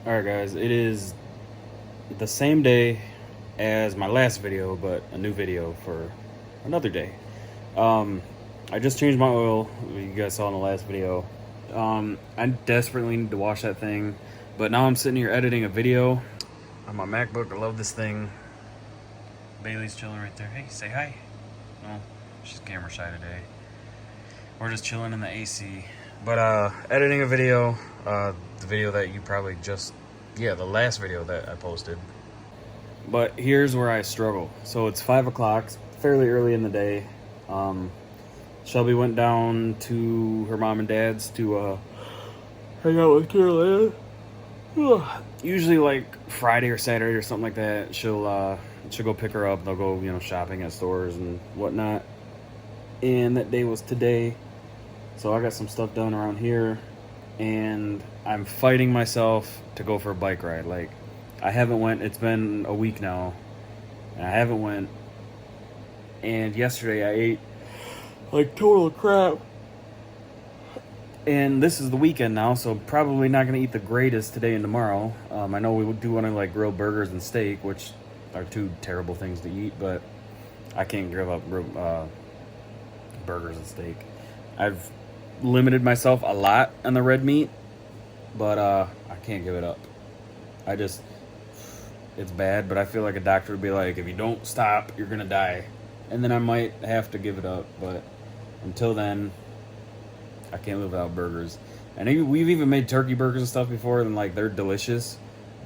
Alright guys, it is the same day as my last video, but a new video for another day. I just changed my oil, you guys saw in the last video. I desperately need to wash that thing, but now I'm sitting here editing a video on my MacBook. I love this thing. Bailey's chilling right there. Hey, say hi. No, she's camera shy today. We're just chilling in the AC. But editing a video, the video that you probably the last video that I posted. But here's where I struggle. So it's 5 o'clock, fairly early in the day. Shelby went down to her mom and dad's to hang out with Carolina. Usually like Friday or Saturday or something like that, she'll go pick her up. They'll go, shopping at stores and whatnot. And that day was today. So I got some stuff done around here, and I'm fighting myself to go for a bike ride. Like, I haven't went, it's been a week now, and I haven't went. And yesterday I ate like total crap. And this is the weekend now, so probably not gonna eat the greatest today and tomorrow. I know we do want to like grill burgers and steak, which are two terrible things to eat, but I can't give up burgers and steak. I've limited myself a lot on the red meat, but I can't give it up. It's bad, but I feel like a doctor would be like, if you don't stop, you're gonna die. And then I might have to give it up, but until then, I can't live without burgers. And we've even made turkey burgers and stuff before, and like they're delicious,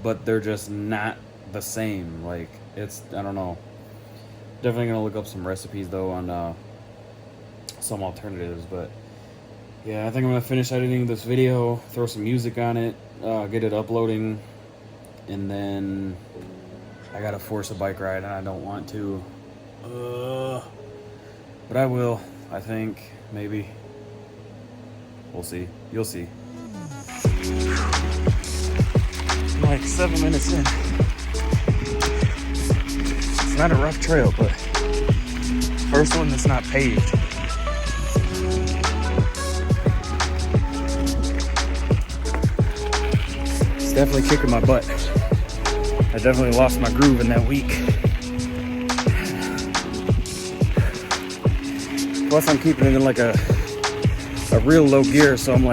but they're just not the same. Like, I don't know. Definitely gonna look up some recipes though on some alternatives, but yeah, I think I'm gonna finish editing this video, throw some music on it, get it uploading, and then I gotta force a bike ride, and I don't want to. But I will, I think, maybe. We'll see. You'll see. I'm like 7 minutes in. It's not a rough trail, but first one that's not paved. It's definitely kicking my butt. I definitely lost my groove in that week. Plus I'm keeping it in like a real low gear, so I'm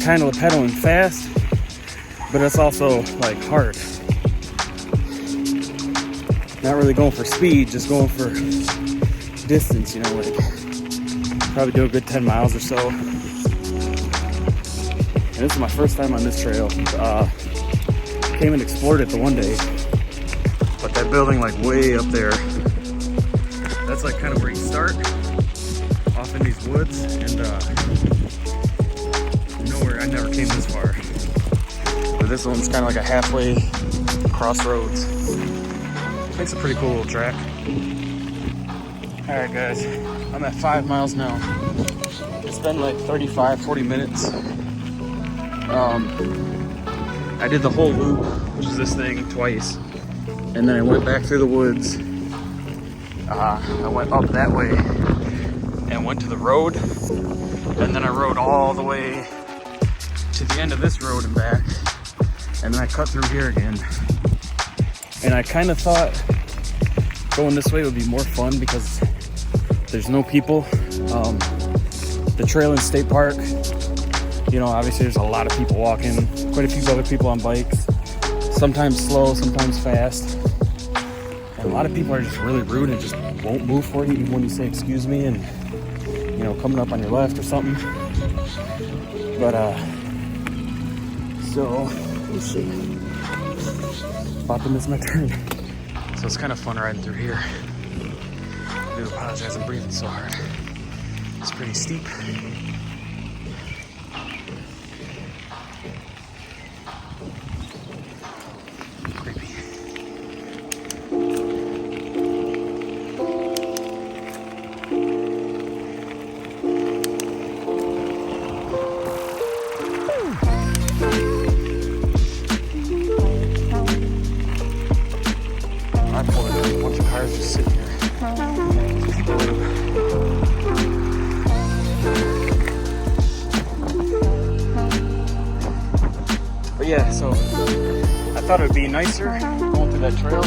kind of pedaling fast, but it's also like hard. Not really going for speed, just going for distance, like probably do a good 10 miles or so. And this is my first time on this trail. Came and explored it the one day, but that building like way up there, that's like kind of where you start, off in these woods, and nowhere, I never came this far. But this one's kind of like a halfway crossroads. It's a pretty cool little track. Alright guys, I'm at 5 miles now. It's been like 35-40 minutes. I did the whole loop, which is this thing, twice. And then I went back through the woods. I went up that way and went to the road. And then I rode all the way to the end of this road and back. And then I cut through here again. And I kind of thought going this way would be more fun because there's no people. The trail in State Park, obviously there's a lot of people walking, quite a few other people on bikes, sometimes slow, sometimes fast. And a lot of people are just really rude and just won't move for you even when you say excuse me and, coming up on your left or something. But, so, let's see. About to miss my turn. So it's kind of fun riding through here. I do apologize, I'm breathing so hard. It's pretty steep. Creepy. I pulled in a bunch of cars just sitting here. But But yeah, so I thought it would be nicer going through that trail.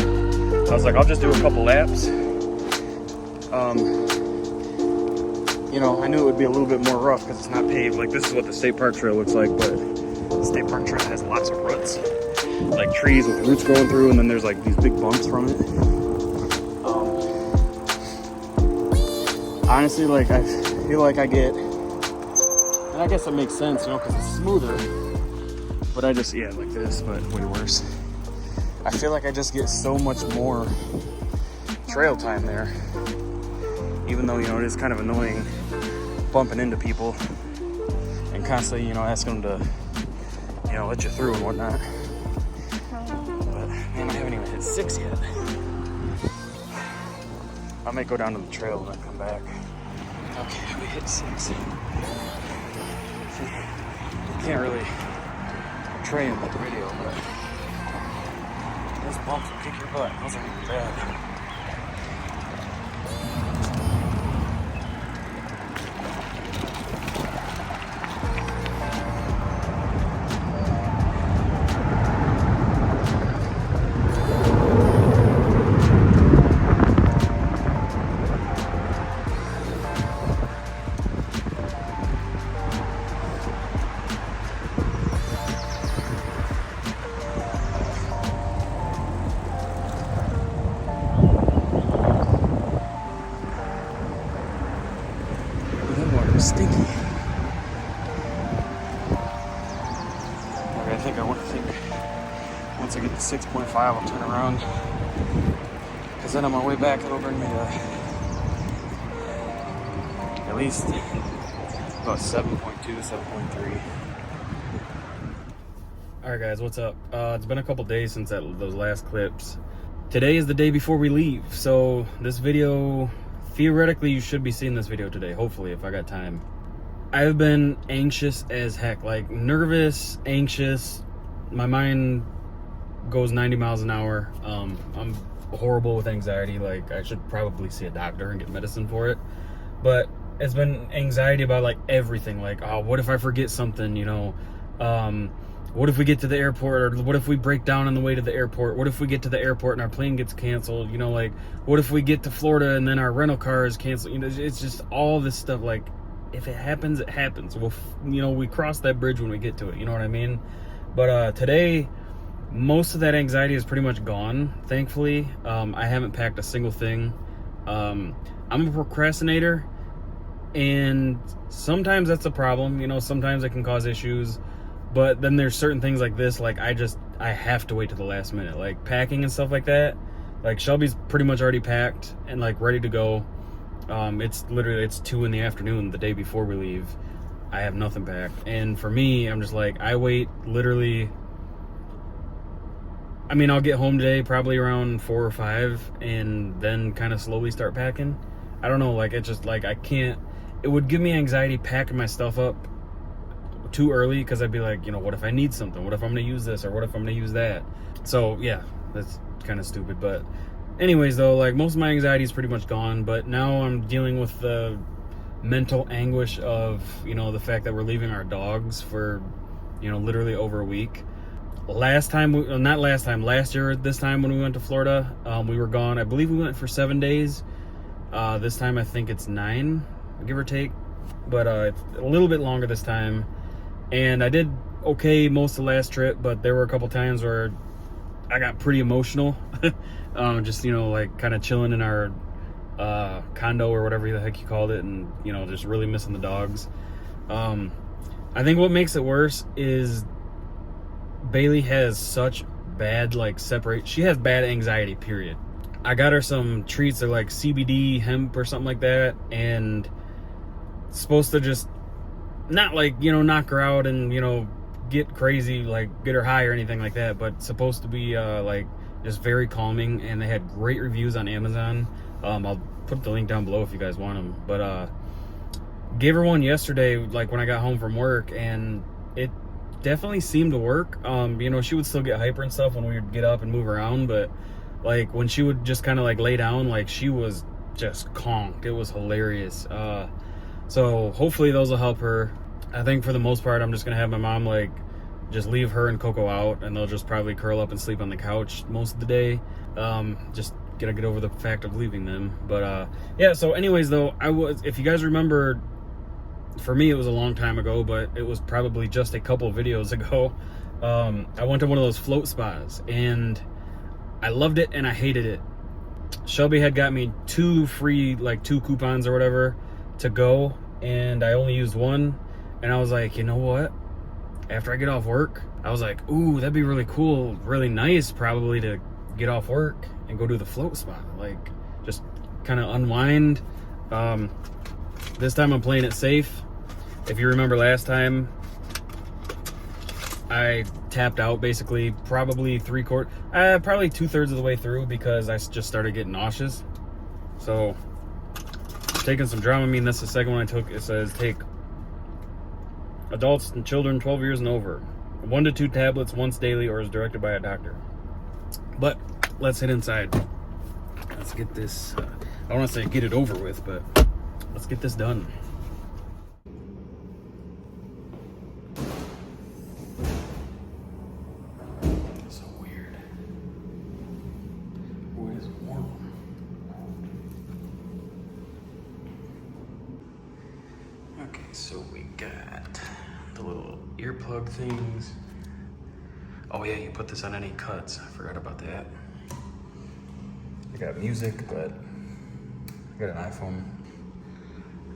I was like, I'll just do a couple laps. You know, I knew it would be a little bit more rough because it's not paved. Like, this is what the state park trail looks like, but the state park trail has lots of ruts, like trees with roots going through, and then there's like these big bumps from it. Honestly, like, I feel like I get, and I guess it makes sense, you know, because it's smoother, but I just, yeah, like this, but way worse. I feel like I just get so much more trail time there, even though, you know, it is kind of annoying bumping into people and constantly, you know, asking them to, you know, let you through and whatnot. But man, I haven't even hit 6 yet. I might go down to the trail and then come back. Okay, we hit 6. See, you can't really portray in the video, but those bumps will kick your butt. Those aren't even bad. Stinky. Okay, I think once I get to 6.5, I'll turn around. Because then on my way back, it'll bring me to at least about 7.2, 7.3. Alright guys, what's up? It's been a couple days since those last clips. Today is the day before we leave, so this video, theoretically, you should be seeing this video today, hopefully, if I got time. I've been anxious as heck, like nervous, anxious. My mind goes 90 miles an hour. I'm horrible with anxiety. Like, I should probably see a doctor and get medicine for it. But it's been anxiety about like everything. Like, oh, what if I forget something, you know? What if we get to the airport, or what if we break down on the way to the airport? What if we get to the airport and our plane gets canceled? You know, like, what if we get to Florida and then our rental car is canceled? You know, it's just all this stuff. Like, if it happens, it happens. Well, you know, we cross that bridge when we get to it. You know what I mean? But today, most of that anxiety is pretty much gone, thankfully. I haven't packed a single thing. I'm a procrastinator, and sometimes that's a problem. You know, sometimes it can cause issues. But then there's certain things like this, like I have to wait to the last minute. Like packing and stuff like that. Like Shelby's pretty much already packed and like ready to go. It's 2 in the afternoon the day before we leave. I have nothing packed. And for me, I'm just like, I wait literally. I mean, I'll get home today probably around 4 or 5 and then kind of slowly start packing. I don't know, like it's just like I can't. It would give me anxiety packing my stuff up too early, because I'd be like, you know, what if I need something? What if I'm gonna use this, or what if I'm gonna use that? So yeah, that's kind of stupid. But anyways, though, like most of my anxiety is pretty much gone, but now I'm dealing with the mental anguish of, you know, the fact that we're leaving our dogs for, you know, literally over a week. Last year this time when we went to Florida, we were gone, I believe we went for 7 days. This time I think it's 9, give or take, but it's a little bit longer this time. And I did okay most of the last trip, but there were a couple times where I got pretty emotional. Just, you know, like kind of chilling in our condo or whatever the heck you called it, and, you know, just really missing the dogs. I think what makes it worse is Bailey has such bad, like, she has bad anxiety, period. I got her some treats, they're like CBD hemp or something like that, and it's supposed to just not, like, you know, knock her out and, you know, get crazy, like get her high or anything like that, but supposed to be like just very calming. And they had great reviews on Amazon. I'll put the link down below if you guys want them. But gave her one yesterday, like when I got home from work, and it definitely seemed to work. You know, she would still get hyper and stuff when we would get up and move around, but like when she would just kind of like lay down, like she was just conked. It was hilarious. So hopefully those will help her. I think for the most part, I'm just gonna have my mom like just leave her and Coco out, and they'll just probably curl up and sleep on the couch most of the day. Just gotta get over the fact of leaving them. But yeah, so anyways though, if you guys remember, for me it was a long time ago, but it was probably just a couple videos ago. I went to one of those float spas, and I loved it and I hated it. Shelby had got me 2 free, like 2 coupons or whatever to go, and I only used one. And I was like, you know what? After I get off work, I was like, ooh, that'd be really cool, really nice probably to get off work and go to the float spa. Like, just kind of unwind. This time I'm playing it safe. If you remember last time, I tapped out basically probably probably 2/3 of the way through because I just started getting nauseous. So, taking some Dramamine. That's the second one I took. It says take adults and children 12 years and over, 1 to 2 tablets once daily, or as directed by a doctor. But let's head inside. Let's get this, I don't want to say get it over with, but let's get this done. So weird. Oh, it is warm. Okay, so we got the little earplug things. Oh yeah, you put this on any cuts. I forgot about that. I got music, but I got an iPhone.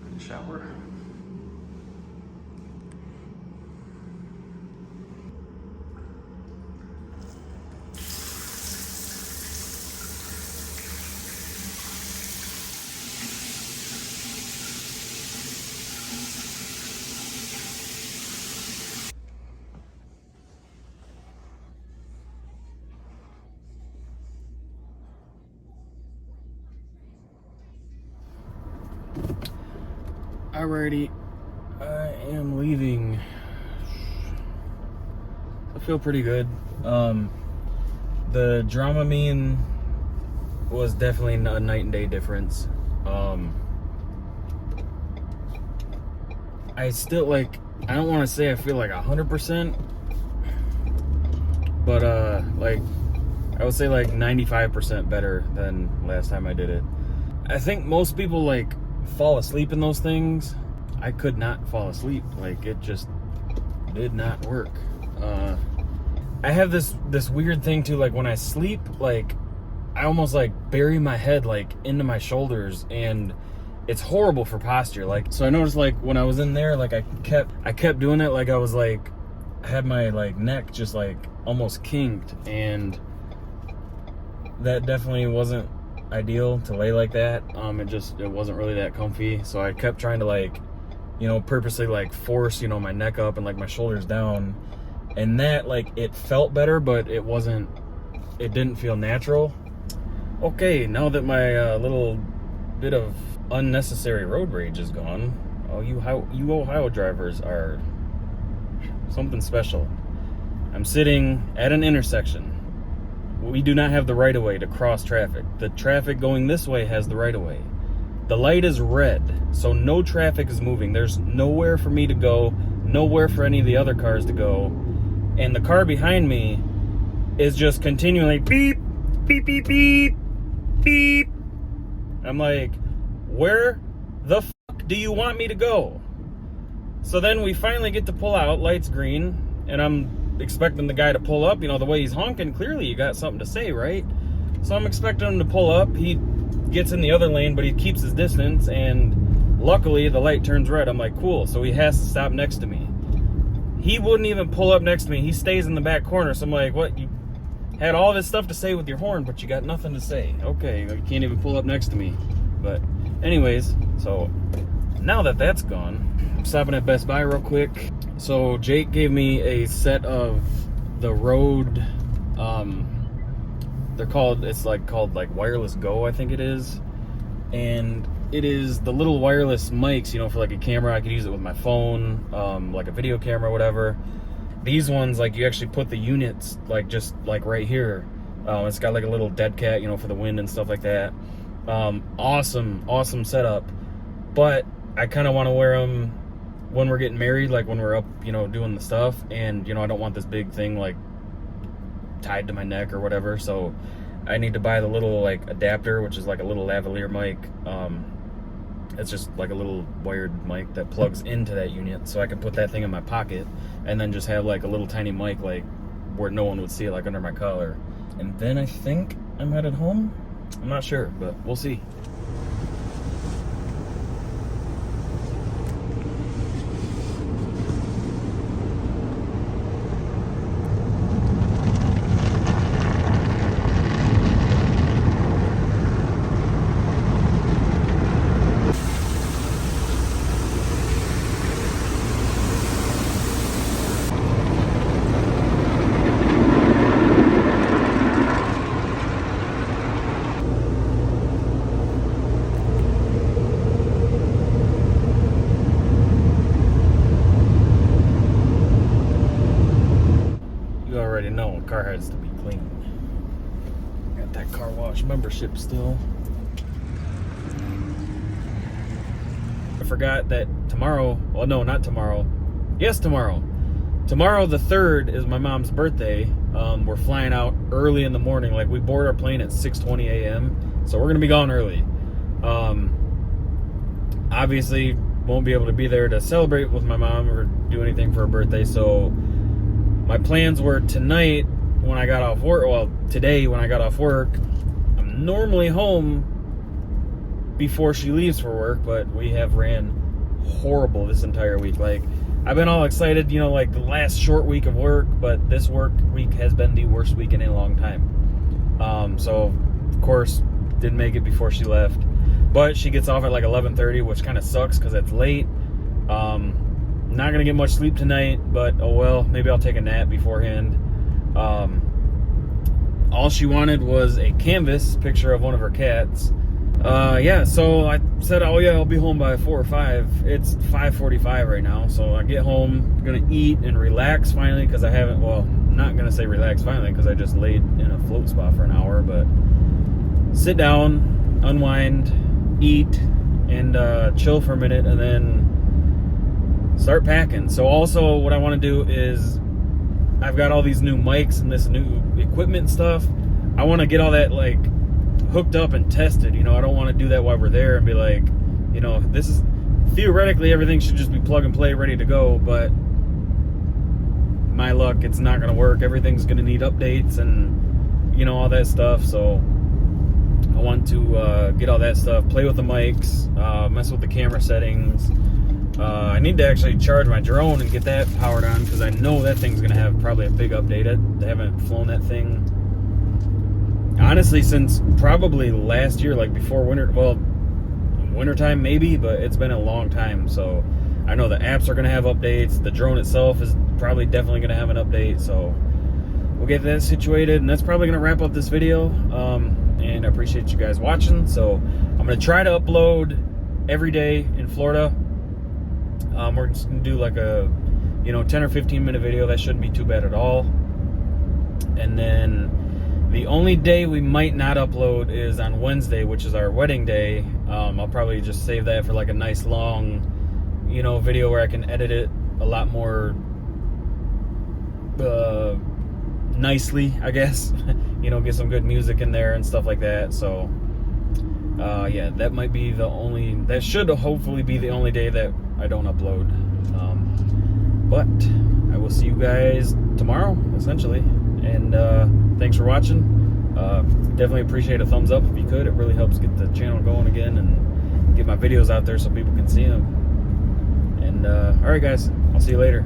And shower. Alrighty, I am leaving. I feel pretty good. The Dramamine was definitely a night and day difference. I still I don't want to say I feel like 100%, but I would say like 95% better than last time I did it. I think most people fall asleep in those things. I could not fall asleep. It just did not work. I have this weird thing too, when I sleep, I almost bury my head into my shoulders, and it's horrible for posture. So I noticed when I was in there, I kept doing it, I was I had my neck just almost kinked, and that definitely wasn't ideal to lay like that. It wasn't really that comfy, so I kept trying to purposely force my neck up and my shoulders down, and that it felt better, but it didn't feel natural. Okay, now that my little bit of unnecessary road rage is gone, you Ohio drivers are something special. I'm sitting at an intersection. We do not have the right-of-way to cross traffic. The traffic going this way has the right-of-way. The light is red, so no traffic is moving. There's nowhere for me to go, nowhere for any of the other cars to go. And the car behind me is just continually beep, beep, beep, beep, beep. I'm like, where the fuck do you want me to go? So then we finally get to pull out, lights green, and I'm expecting the guy to pull up. The way he's honking, clearly you got something to say, right? So I'm expecting him to pull up. He gets in the other lane, but he keeps his distance, and luckily the light turns red. I'm like, cool, so he has to stop next to me. He wouldn't even pull up next to me. He stays in the back corner. So I'm like, what? You had all this stuff to say with your horn, but you got nothing to say. Okay, you can't even pull up next to me. But anyways, so now that that's gone, I'm stopping at Best Buy real quick. So Jake gave me a set of the Rode, it's called Wireless Go, I think it is. And it is the little wireless mics, for a camera. I could use it with my phone, a video camera or whatever. These ones, you actually put the units, just right here. It's got a little dead cat, for the wind and stuff like that. Awesome setup. But I kind of want to wear them when we're getting married, like when we're up, doing the stuff, and I don't want this big thing like tied to my neck or whatever, so I need to buy the little like adapter, which is like a little lavalier mic. It's just like a little wired mic that plugs into that unit, so I can put that thing in my pocket and then just have like a little tiny mic like where no one would see it, like under my collar. And then I think I'm headed home. I'm not sure, but we'll see. You already know a car has to be clean. Got that car wash membership still. I forgot that tomorrow, well, no, not tomorrow. Yes, tomorrow. Tomorrow, the 3rd, is my mom's birthday. We're flying out early in the morning. Like, we board our plane at 6:20 a.m., so we're going to be gone early. Obviously, won't be able to be there to celebrate with my mom or do anything for her birthday, so my plans were tonight when I got off work, well, today when I got off work. I'm normally home before she leaves for work, but we have ran horrible this entire week. Like, I've been all excited, like the last short week of work, but this work week has been the worst week in a long time. So, of course, didn't make it before she left. But she gets off at like 11:30, which kind of sucks because it's late. Not going to get much sleep tonight, but oh well, maybe I'll take a nap beforehand. All she wanted was a canvas picture of one of her cats. Yeah, so I said, oh yeah, I'll be home by 4 or 5. It's 5:45 right now, so I get home, gonna eat and relax finally, because I haven't, well, not gonna say relax finally, because I just laid in a float spot for an hour, but sit down, unwind, eat, and chill for a minute, and then start packing. So also what I want to do is, I've got all these new mics and this new equipment stuff. I want to get all that like hooked up and tested. I don't want to do that while we're there and be like, this is theoretically everything should just be plug and play, ready to go, but my luck, it's not going to work. Everything's going to need updates and all that stuff. So I want to get all that stuff, play with the mics, mess with the camera settings. I need to actually charge my drone and get that powered on, because I know that thing's going to have probably a big update. I haven't flown that thing, honestly, since probably last year, like before winter. Well, wintertime maybe, but it's been a long time. So I know the apps are going to have updates. The drone itself is probably definitely going to have an update. So we'll get that situated, and that's probably going to wrap up this video. And I appreciate you guys watching. So I'm going to try to upload every day in Florida. We're just going to do like a 10 or 15 minute video. That shouldn't be too bad at all. And then the only day we might not upload is on Wednesday, which is our wedding day. I'll probably just save that for like a nice long video where I can edit it a lot more nicely, I guess. Get some good music in there and stuff like that. So yeah, that might be that should hopefully be the only day that I don't upload. But I will see you guys tomorrow, essentially. And thanks for watching. Definitely appreciate a thumbs up if you could. It really helps get the channel going again and get my videos out there so people can see them. And all right, guys, I'll see you later.